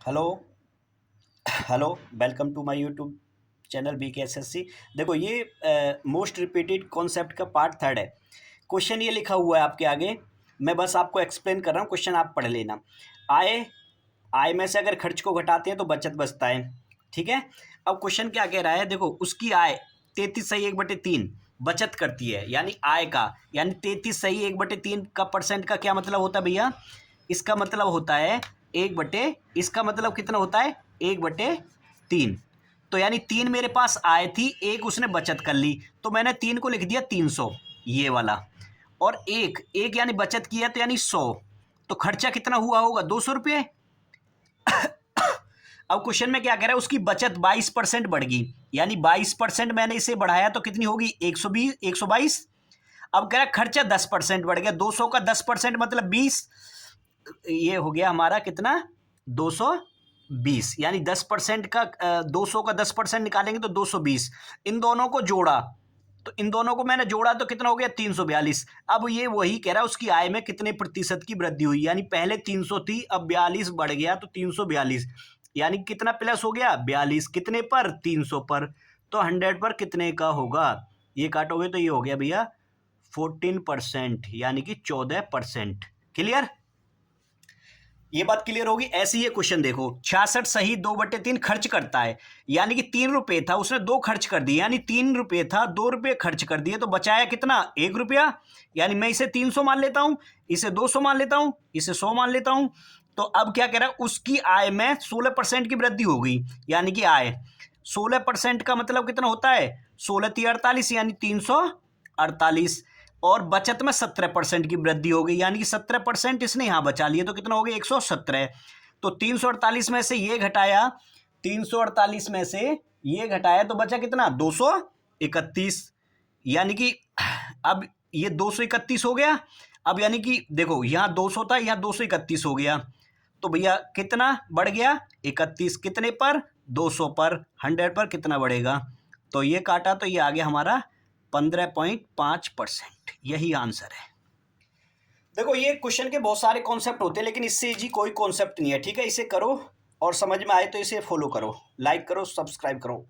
Hello hello welcome to my YouTube channel BKSSC। देखो ये most repeated concept का part third है। Question ये लिखा हुआ है आपके आगे, मैं बस आपको एक्सप्लेन कर रहा हूँ, क्वेश्चन आप पढ़ लेना। आय आय में से अगर खर्च को घटाते हैं तो बचत बचता है, ठीक है। अब क्वेश्चन क्या कह रहा है, देखो उसकी आय 33/1/3 बचत करती है, यानी आय का, यानी 33/1/3 का परसेंट का क्या मतलब होता है भैया? इसका मतलब होता है एक बटे, इसका मतलब कितना होता है 1/3। तो यानी 3 मेरे पास आय थी, एक उसने बचत कर ली, तो मैंने 3 को लिख दिया 300, ये वाला। और एक एक यानी बचत किया तो यानी 100, तो खर्चा कितना हुआ होगा 200 रुपये। अब क्वेश्चन में क्या कह रहा है, उसकी बचत 22% बढ़ गई, यानी 22% मैंने इसे बढ़ाया तो कितनी होगी 120 122। अब कह रहा है खर्चा 10% बढ़ गया, 200 का 10% मतलब 20, ये हो गया हमारा कितना 220, यानी 10% का 200 का 10% निकालेंगे तो 220। इन दोनों को जोड़ा, तो इन दोनों को मैंने जोड़ा तो कितना हो गया 342। अब ये वही कह रहा है उसकी आय में कितने प्रतिशत की वृद्धि हुई, यानी पहले 300 थी, अब 42 बढ़ गया तो 342, यानी कितना प्लस हो गया 42, कितने पर 300 पर। तो 100 पर कितने का होगा, ये काटोगे तो ये हो गया भैया 14%, यानी कि 14%। क्लियर, ये बात क्लियर होगी। ऐसे ही ये क्वेश्चन देखो, 66 सही 2/3 खर्च करता है, यानी कि 3 रुपए था उसने 2 खर्च कर दिए, यानी 3 रुपए था 2 रुपए खर्च कर दिए, तो बचाया कितना 1 रुपया। यानी मैं इसे 300 मान लेता हूं, इसे 200 मान लेता हूं, इसे 100 मान लेता हूं। तो अब क्या कह रहा है, उसकी आय में 16% की वृद्धि हो गई, यानी कि आय 16% का मतलब कितना होता है 16×3 = 48, यानी 348। और बचत में 17% की वृद्धि हो गई, यानी कि 17% इसने यहां बचा लिया, तो कितना हो गया 117। तो 348 में से ये घटाया, 348 में से ये घटाया तो बचा कितना 231, यानी कि अब ये 231 हो गया। अब यानी कि देखो यहां 200 था, यहां 231 हो गया, तो भैया कितना बढ़ गया 31, कितने पर 200 पर, 100 पर कितना बढ़ेगा, तो ये काटा तो ये आ गया हमारा 15.5%। यही आंसर है। देखो ये क्वेश्चन के बहुत सारे कॉन्सेप्ट होते हैं, लेकिन इससे जी कोई कॉन्सेप्ट नहीं है, ठीक है। इसे करो और समझ में आए तो इसे फॉलो करो, लाइक करो, सब्सक्राइब करो।